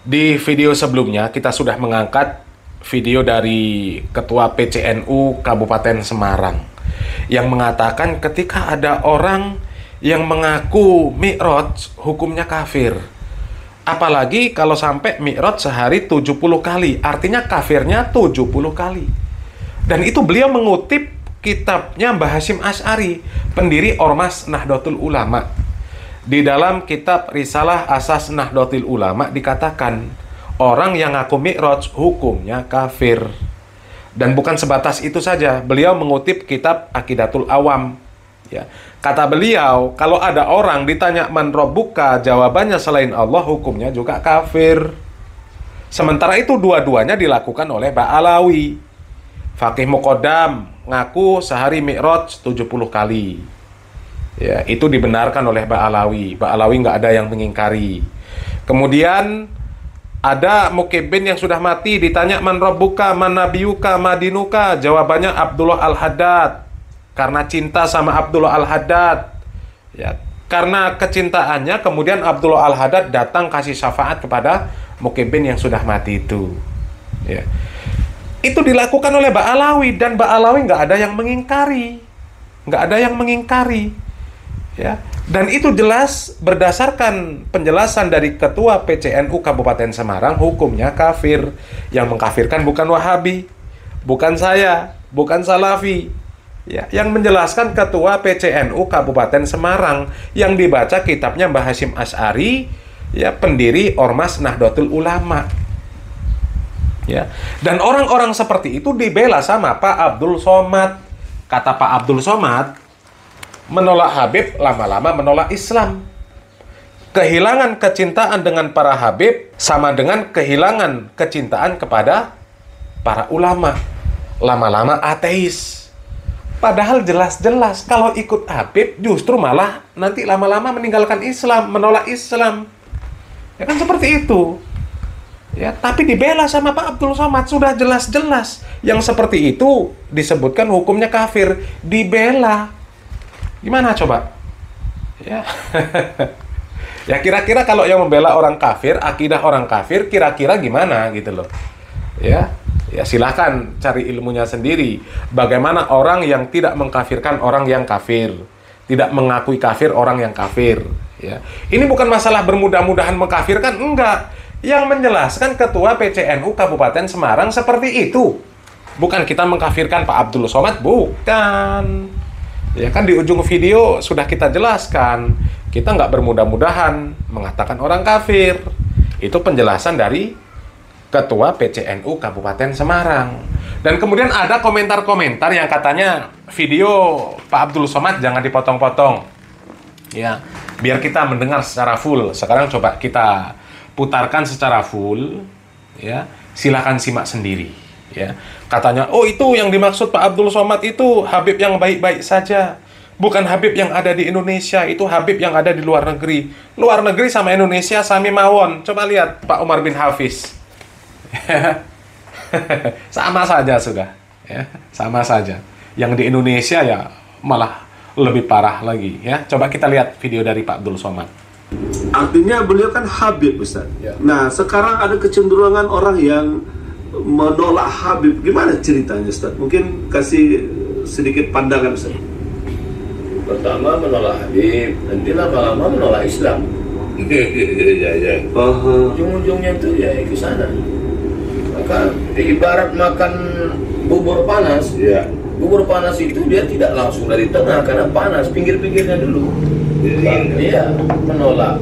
Di video sebelumnya kita sudah mengangkat video dari Ketua PCNU Kabupaten Semarang yang mengatakan ketika ada orang yang mengaku mi'raj hukumnya kafir. Apalagi kalau sampai mi'raj sehari 70 kali, artinya kafirnya 70 kali. Dan itu beliau mengutip kitabnya Mbah Hasyim Asy'ari, pendiri Ormas Nahdlatul Ulama. Di dalam kitab Risalah Asas Nahdlatul Ulama dikatakan orang yang ngaku mi'raj hukumnya kafir. Dan bukan sebatas itu saja, beliau mengutip kitab Aqidatul Awam. Ya. Kata beliau, kalau ada orang ditanya man rabbuka, jawabannya selain Allah, hukumnya juga kafir. Sementara itu dua-duanya dilakukan oleh Ba'alawi. Faqih Muqaddam ngaku sehari mi'raj 70 kali. Ya, itu dibenarkan oleh Ba'alawi. Ba'alawi nggak ada yang mengingkari. Kemudian ada Mukibbin yang sudah mati, ditanya man rabbuka, man nabiyuka, madinuka, jawabannya Abdullah Al-Haddad. Karena cinta sama Abdullah Al-Haddad. Ya, karena kecintaannya kemudian Abdullah Al-Haddad datang kasih syafaat kepada Mukibbin yang sudah mati itu. Ya. Itu dilakukan oleh Ba'alawi dan Ba'alawi nggak ada yang mengingkari. Nggak ada yang mengingkari. Ya, dan itu jelas berdasarkan penjelasan dari Ketua PCNU Kabupaten Semarang, hukumnya kafir. Yang mengkafirkan bukan Wahabi, bukan saya, bukan Salafi. Ya, yang menjelaskan Ketua PCNU Kabupaten Semarang yang dibaca kitabnya Mbah Hasyim Asy'ari, ya, pendiri Ormas Nahdlatul Ulama. Ya, dan orang-orang seperti itu dibela sama Pak Abdul Somad. Kata Pak Abdul Somad, menolak Habib lama-lama menolak Islam. Kehilangan kecintaan dengan para Habib sama dengan kehilangan kecintaan kepada para ulama. Lama-lama ateis. Padahal jelas-jelas kalau ikut Habib justru malah nanti lama-lama meninggalkan Islam, menolak Islam. Ya kan seperti itu. Ya, tapi dibela sama Pak Abdul Somad, sudah jelas-jelas. Yang seperti itu disebutkan hukumnya kafir, dibela. Gimana coba? Ya. Ya kira-kira kalau yang membela orang kafir, akidah orang kafir, kira-kira gimana gitu loh. Ya. Ya silahkan cari ilmunya sendiri. Bagaimana orang yang tidak mengkafirkan orang yang kafir, tidak mengakui kafir orang yang kafir. Ya. Ini bukan masalah bermudah-mudahan mengkafirkan, enggak. Yang menjelaskan Ketua PCNU Kabupaten Semarang seperti itu. Bukan kita mengkafirkan Pak Abdul Somad, bukan. Ya kan di ujung video sudah kita jelaskan, kita nggak bermudah-mudahan mengatakan orang kafir. Itu penjelasan dari Ketua PCNU Kabupaten Semarang. Dan kemudian ada komentar-komentar yang katanya video Pak Abdul Somad jangan dipotong-potong. Ya, biar kita mendengar secara full. Sekarang coba kita putarkan secara full. Ya, silakan simak sendiri. Ya, katanya, oh itu yang dimaksud Pak Abdul Somad itu Habib yang baik-baik saja, bukan Habib yang ada di Indonesia, itu Habib yang ada di luar negeri. Luar negeri sama Indonesia sami mawon. Coba lihat Pak Umar bin Hafiz. Sama saja sudah, ya, sama saja. Yang di Indonesia ya malah lebih parah lagi. Ya, coba kita lihat video dari Pak Abdul Somad. Artinya beliau kan Habib, Ustaz. Ya. Nah, sekarang ada kecenderungan orang yang menolak Habib. Gimana ceritanya, Ustaz? Mungkin kasih sedikit pandangan, Ustaz. Pertama menolak Habib, nanti lama-lama menolak Islam. Ya. Ujung-ujungnya itu ya ke sana. Maka ibarat makan bubur panas. Ya. Bubur panas itu dia tidak langsung dari tengah karena panas, pinggir-pinggirnya dulu. Iya, menolak.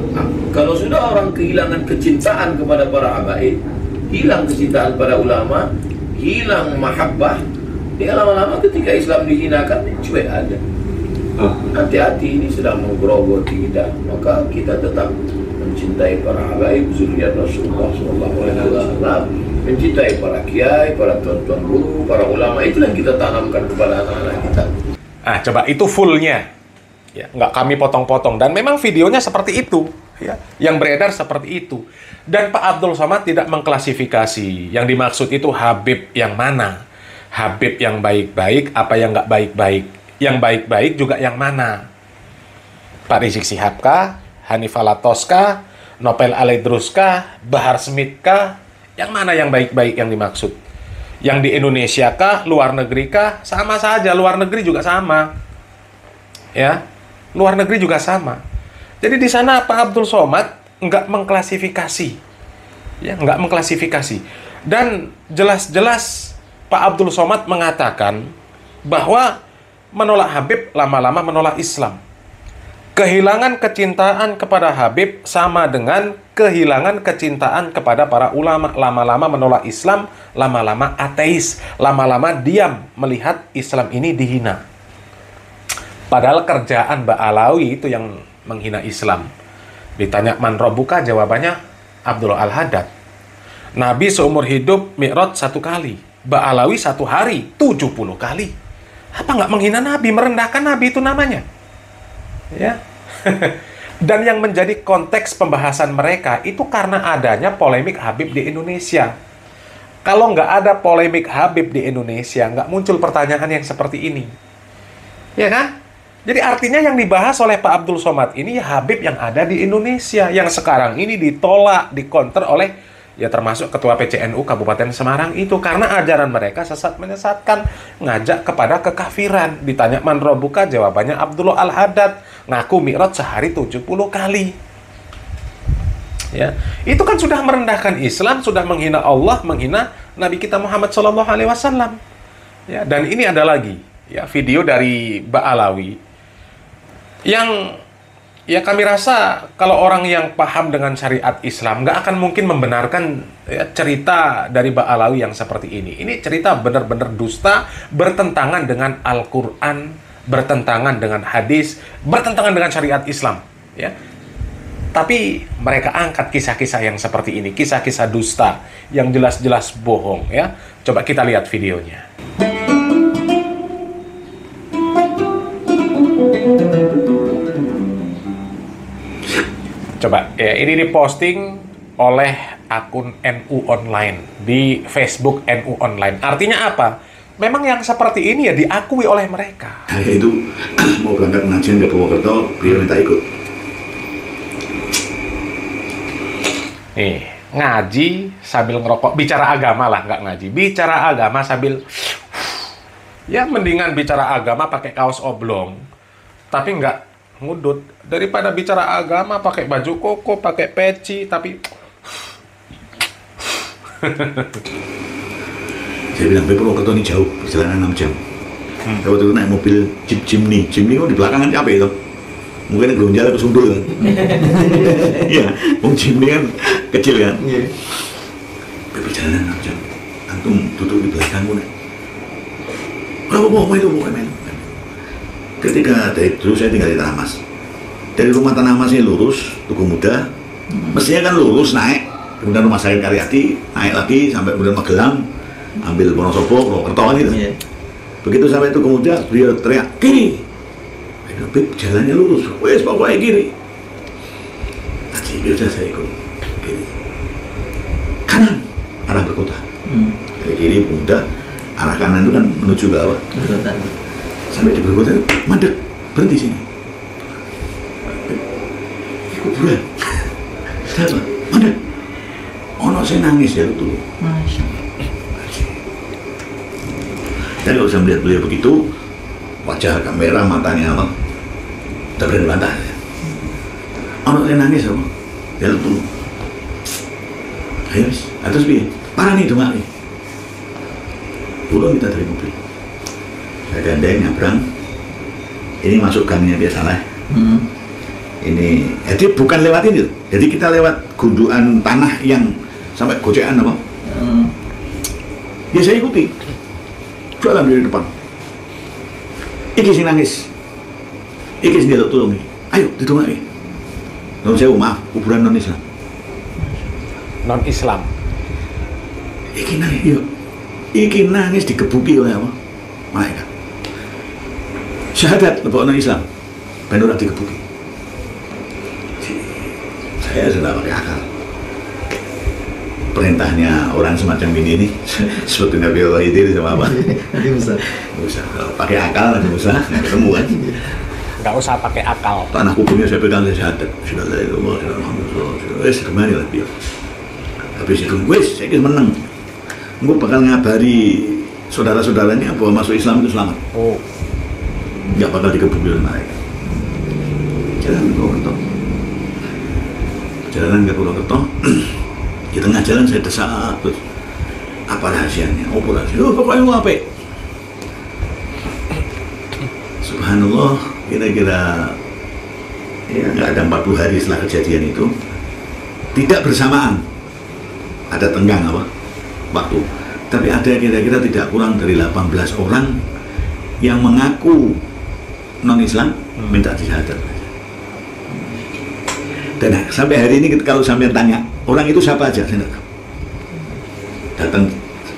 Kalau sudah orang kehilangan kecintaan kepada para habaib, hilang kecintaan pada ulama, hilang mahabbah, dia lama-lama ketika Islam dihinakan, cuek aja. Hati-hati, ini sedang menggerogoti kita. Maka kita tetap mencintai para habaib, zuriat Rasulullah SAW, mencintai para kiai, para tuan-tuan guru, para ulama. Itulah yang kita tanamkan kepada anak-anak kita. Ah, coba itu fullnya. Ya, nggak kami potong-potong. Dan memang videonya seperti itu. Ya, yang beredar seperti itu. Dan Pak Abdul Somad tidak mengklasifikasi. Yang dimaksud itu Habib yang mana? Habib yang baik-baik, apa yang nggak baik-baik? Yang baik-baik juga yang mana? Pak Rizik Sihab kah? Hanifah Latos kah? Nopel Aledrus kah? Bahar Smith kah? Yang mana yang baik-baik yang dimaksud? Yang di Indonesia kah? Luar negeri kah? Sama saja, luar negeri juga sama. Ya, luar negeri juga sama. Jadi di sana Pak Abdul Somad nggak mengklasifikasi. Ya, nggak mengklasifikasi. Dan jelas-jelas Pak Abdul Somad mengatakan bahwa menolak Habib lama-lama menolak Islam. Kehilangan kecintaan kepada Habib sama dengan kehilangan kecintaan kepada para ulama. Lama-lama menolak Islam, lama-lama ateis, lama-lama diam melihat Islam ini dihina. Padahal kerjaan Mbak Alawi itu yang menghina Islam. Ditanya man robbuka, jawabannya Abdullah Al-Haddad. Nabi seumur hidup Mi'raj 1 kali, Mbak Alawi 1 hari 70 kali. Apa nggak menghina Nabi, merendahkan Nabi itu namanya? Ya. Dan yang menjadi konteks pembahasan mereka itu karena adanya polemik Habib di Indonesia. Kalau nggak ada polemik Habib di Indonesia, nggak muncul pertanyaan yang seperti ini. Ya kan? Jadi artinya yang dibahas oleh Pak Abdul Somad ini ya Habib yang ada di Indonesia, yang sekarang ini ditolak, dikonter oleh ya termasuk Ketua PCNU Kabupaten Semarang itu, karena ajaran mereka sesat menyesatkan, ngajak kepada kekafiran. Ditanya man robbuka, jawabannya Abdullah Al-Haddad, ngaku Mi'raj sehari 70 kali. Ya, itu kan sudah merendahkan Islam, sudah menghina Allah, menghina Nabi kita Muhammad SAW. Ya, dan ini ada lagi ya video dari Mbak Alawi yang ya kami rasa kalau orang yang paham dengan syariat Islam nggak akan mungkin membenarkan ya, cerita dari Mbak Alawi yang seperti ini. Ini cerita benar-benar dusta, bertentangan dengan Al-Quran, bertentangan dengan hadis, bertentangan dengan syariat Islam. Ya. Tapi mereka angkat kisah-kisah yang seperti ini, kisah-kisah dusta yang jelas-jelas bohong. Ya. Coba kita lihat videonya. Coba, ya, ini diposting oleh akun NU Online di Facebook NU Online. Artinya apa? Memang yang seperti ini ya diakui oleh mereka. Saya itu mau berangkat pengajian ke Purwokerto, beliau minta ikut. Nih, ngaji sambil ngerokok, bicara agama lah, nggak ngaji. Bicara agama sambil, ya mendingan bicara agama pakai kaos oblong, tapi nggak ngudut, daripada bicara agama pakai baju koko, pakai peci, tapi saya bilang, Purwokerto ini jauh, perjalanan 6 jam. Saya waktu itu naik mobil Jeep Jimny kok di belakangan capek itu. Mungkin gelonjal ke sundul kan. Iya, Jimny kan kecil kan. Perjalanan 6 jam, antum duduk di belakangmu nih. Apa itu pokoknya. Ketika dari dulu saya tinggal di Tanah Mas. Dari rumah Tanah Mas ini lurus, Tugu Muda, mestinya kan lurus naik, kemudian rumah sakit Karyadi, naik lagi sampai kemudian Magelang, ambil Wonosobo, Purwokerto kan gitu. Yeah. Begitu sampai Tugu Muda, beliau teriak, kiri. Beb, jalannya lurus, wes pokoknya kiri. Nanti biasa saya ikut kiri. Kanan, arah berkota. Dari kiri Muda, arah kanan itu kan menuju ke apa? Sampai di berkota, mandek, berhenti sini. Kuburan. Kenapa? Mandek. Ono saya nangis ya itu. Masya Allah. Dan kalau saya melihat beliau begitu, wajah agak merah, matanya apa? Tak berani bantah. Ono saya nangis apa? Ya itu. Ayo, atas biar. Parah nih itu nggak nih. Pulang kita dari mobil. Saya gandeng, nyabrang. Ini masuk gangnya biasa lah. Ini, jadi bukan lewat ini, jadi kita lewat gundukan tanah yang sampai gocekan apa? Ya saya ikuti, jualan di depan. Iki sing nangis, iki sing jaluk tolong. Ayo ditunggu. Non saya maaf, kuburan non Islam. Non Islam. Iki nangis, yuk. Iki nangis dikebuki oleh apa? Malaikat. Syahadat lebok non Islam, benar dikebuki. Saya sudah pakai akal. Perintahnya orang semacam ini seperti Nabi Allah itu sama apa? Nanti usah. Kalau pakai akal nanti usah, nggak ketemu kan? Nggak usah pakai akal. Tanah kuburnya saya pegang, saya syahadat. Sudah dari Allah, wis remani lah piye. Habis itu wis saya menang. Gue bakal ngabari saudara-saudaranya bahwa masuk Islam itu selamat. Oh. Nggak bakal dikebuki oleh mereka. Jalan ke Purwokerto. Perjalanan ke Purwokerto. Di tengah jalan saya desak terus. Apa rahasianya? Oh, rahasia. Oh, pokoknya mau apa? Subhanallah, kira-kira ya nggak ada 40 hari setelah kejadian itu, tidak bersamaan, ada tenggang apa waktu, tapi ada kira-kira tidak kurang dari 18 orang yang mengaku non-Islam minta syahadat. Dan sampai hari ini kalau sampai tanya orang itu siapa aja, saya tidak tahu. Datang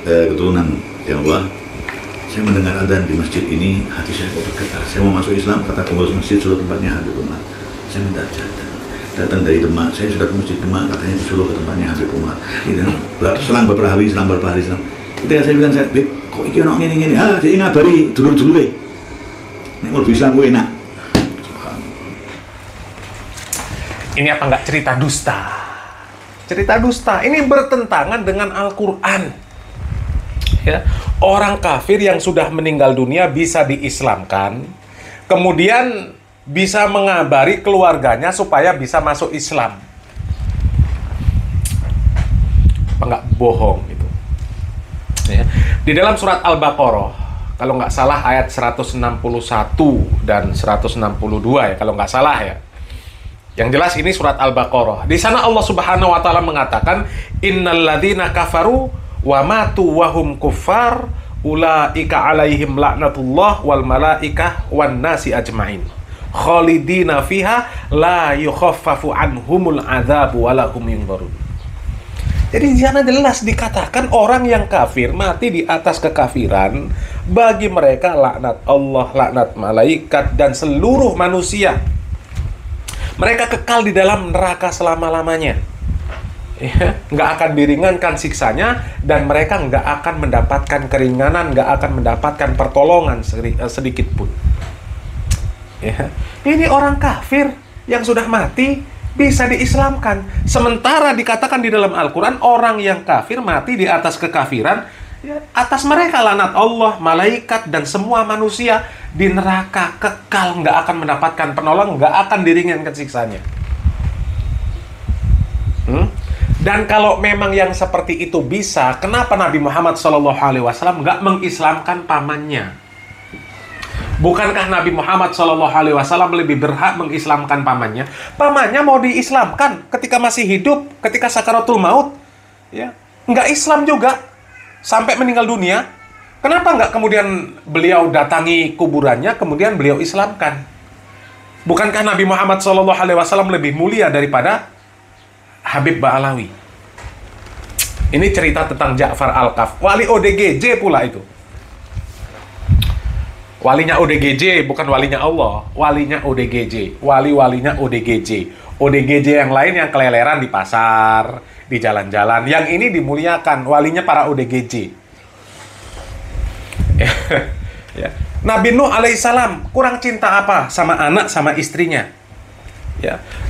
keturunan Tionghoa, saya mendengar adzan di masjid ini, hati saya kok bergetar. Saya mau masuk Islam, kata pengurus masjid suruh tempatnya Habib Umar. Saya minta syahadat. Datang dari Demak, saya sudah ke masjid Demak, katanya disuruh ke tempatnya Habib Umar. Selang beberapa hari, ketika saya bilang, Habib, kok iki ono ngene-ngene? Ah, saya ngabari dulur-dulure. Nek mau Islam ku enak. Ini apa enggak cerita dusta? Cerita dusta. Ini bertentangan dengan Al-Qur'an. Ya. Orang kafir yang sudah meninggal dunia bisa diislamkan, kemudian bisa mengabari keluarganya supaya bisa masuk Islam. Apa enggak bohong itu? Ya. Di dalam surat Al-Baqarah, kalau nggak salah ayat 161 dan 162 ya, kalau nggak salah ya. Yang jelas ini surat Al-Baqarah. Di sana Allah Subhanahu wa taala mengatakan, "Innalladzina kafaru wa matu wa hum kuffar ulaika 'alaihim laknatullah wal malaikah wan nasi ajmain. Khalidina fiha la yukhaffafu anhumul adzabu wa lahum yunzarun." Jadi di sana jelas dikatakan orang yang kafir mati di atas kekafiran, bagi mereka laknat Allah, laknat malaikat dan seluruh manusia. Mereka kekal di dalam neraka selama-lamanya. Ya, nggak akan diringankan siksanya, dan mereka nggak akan mendapatkan keringanan, nggak akan mendapatkan pertolongan sedikit pun. Ya. Ini orang kafir yang sudah mati bisa diislamkan. Sementara dikatakan di dalam Al-Quran, orang yang kafir mati di atas kekafiran, ya, atas mereka laknat Allah, malaikat, dan semua manusia di neraka kekal, nggak akan mendapatkan penolong, nggak akan diringankan siksanya. Dan kalau memang yang seperti itu bisa, kenapa Nabi Muhammad SAW nggak mengislamkan pamannya? Bukankah Nabi Muhammad SAW lebih berhak mengislamkan pamannya? Pamannya mau diislamkan ketika masih hidup, ketika sakaratul maut, ya, nggak Islam juga sampai meninggal dunia. Kenapa nggak kemudian beliau datangi kuburannya, kemudian beliau islamkan? Bukankah Nabi Muhammad SAW lebih mulia daripada Habib Ba'alawi? Ini cerita tentang Ja'far Al-Kaf, wali ODGJ pula itu. Walinya ODGJ, bukan walinya Allah. Walinya ODGJ, wali-walinya ODGJ. ODGJ yang lain yang keleleran di pasar, di jalan-jalan. Yang ini dimuliakan, walinya para ODGJ. Ya. Nabi Nuh alaihissalam kurang cinta apa sama anak sama istrinya?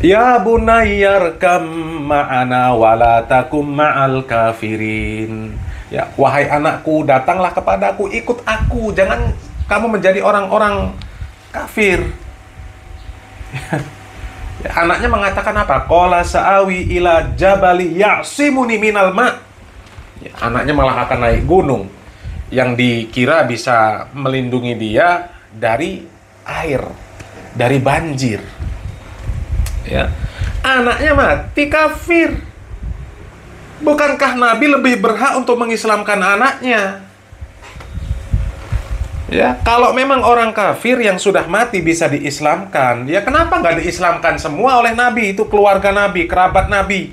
Ya bunayyarkam ma'ana wala takum ma'al kafirin. Ya, wahai anakku, datanglah kepadaku, ikut aku, jangan kamu menjadi orang-orang kafir. Ya, anaknya mengatakan apa? Qala sa'awi ila jabali ya'simuni minal ma'. Ya, anaknya malah akan naik gunung yang dikira bisa melindungi dia dari air, dari banjir. Ya. Anaknya mati kafir. Bukankah Nabi lebih berhak untuk mengislamkan anaknya? Ya, kalau memang orang kafir yang sudah mati bisa diislamkan, ya kenapa nggak diislamkan semua oleh Nabi? Itu keluarga Nabi, kerabat Nabi,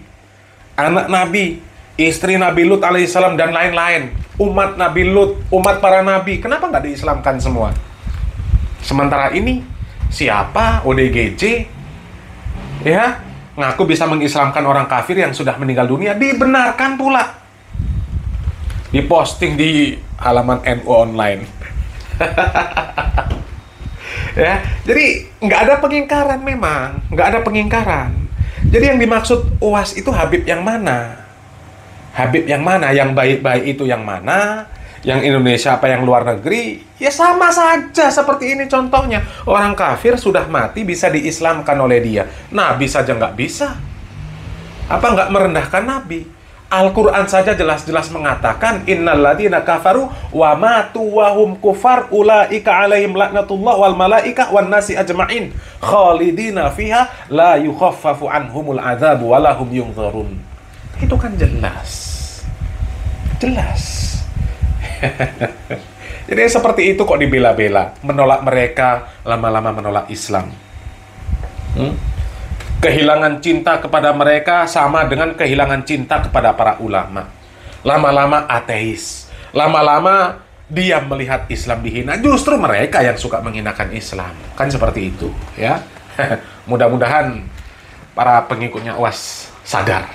anak Nabi, istri Nabi Lut alaihissalam dan lain-lain, umat Nabi Lut, umat para Nabi, kenapa nggak diislamkan semua? Sementara ini siapa ODGJ ya ngaku bisa mengislamkan orang kafir yang sudah meninggal dunia, dibenarkan pula, diposting di halaman NU online. Ya, jadi nggak ada pengingkaran, memang nggak ada pengingkaran. Jadi yang dimaksud UAS itu Habib yang mana? Habib yang mana? Yang baik-baik itu yang mana? Yang Indonesia apa yang luar negeri? Ya sama saja seperti ini contohnya. Orang kafir sudah mati bisa diislamkan oleh dia. Nabi saja nggak bisa. Apa nggak merendahkan Nabi? Al-Quran saja jelas-jelas mengatakan innalladzina kafaru wa matu wa hum kufar ulaika alaihim laknatullah wal malaika wan nasi ajma'in khalidina fiha la yukhaffafu anhumul adzabu wa lahum yunzarun. Itu kan jelas. Jelas. Jadi seperti itu kok dibela-bela, menolak mereka, lama-lama menolak Islam. Kehilangan cinta kepada mereka sama dengan kehilangan cinta kepada para ulama. Lama-lama ateis. Lama-lama dia melihat Islam dihina. Justru mereka yang suka menghinakan Islam. Kan seperti itu, ya. Mudah-mudahan para pengikutnya UAS sadar.